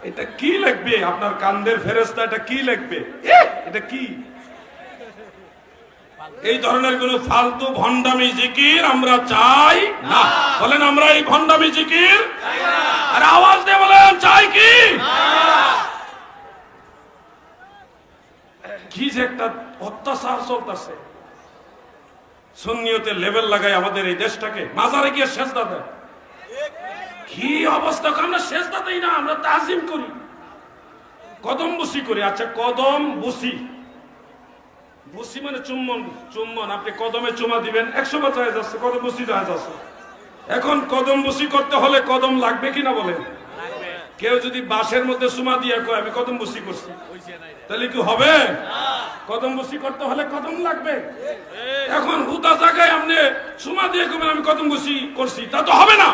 এটা কি লাগবে আপনার কান্দের ফেরেশতা? এটা কি লাগবে? এটা কি এই ধরনের কোন ফালতু ভণ্ডামি জিকির আমরা চাই না। বলেন আমরা এই ভণ্ডামি জিকির চাই না। আর আওয়াজ দিয়ে বলেন চাই কি? কি যে একটা অত্যাচার চলতেছে, সুন্নিয়তের লেভেল লাগায় আমাদের এই দেশটাকে, মাজারে গিয়ে সেজদা দেয়। কি অবস্থা! আমরা সেজদা দেই না, আমরা তাজিম করি, কদম বুসি করি। আচ্ছা কদম বুসি, বুসি মানে চুম্বন। চুম্বন আপনি কদমে চুমা দিবেন 100 বার জায়েজ আছে, কদম বুসি জায়েজ আছে। এখন কদম বুসি করতে হলে কদম লাগবে কিনা বলেন? কেউ যদি বাঁশের মধ্যে চুমা দিয়ে কয় আমি কদম বুসি করছি, তাহলে কি হবে? কদম বুসি করতে হলে কদম লাগবে। এখন হুদা জায়গায় আপনি চুমা দিয়ে কবেন আমি কদম বুসি করছি, তা তো হবে না।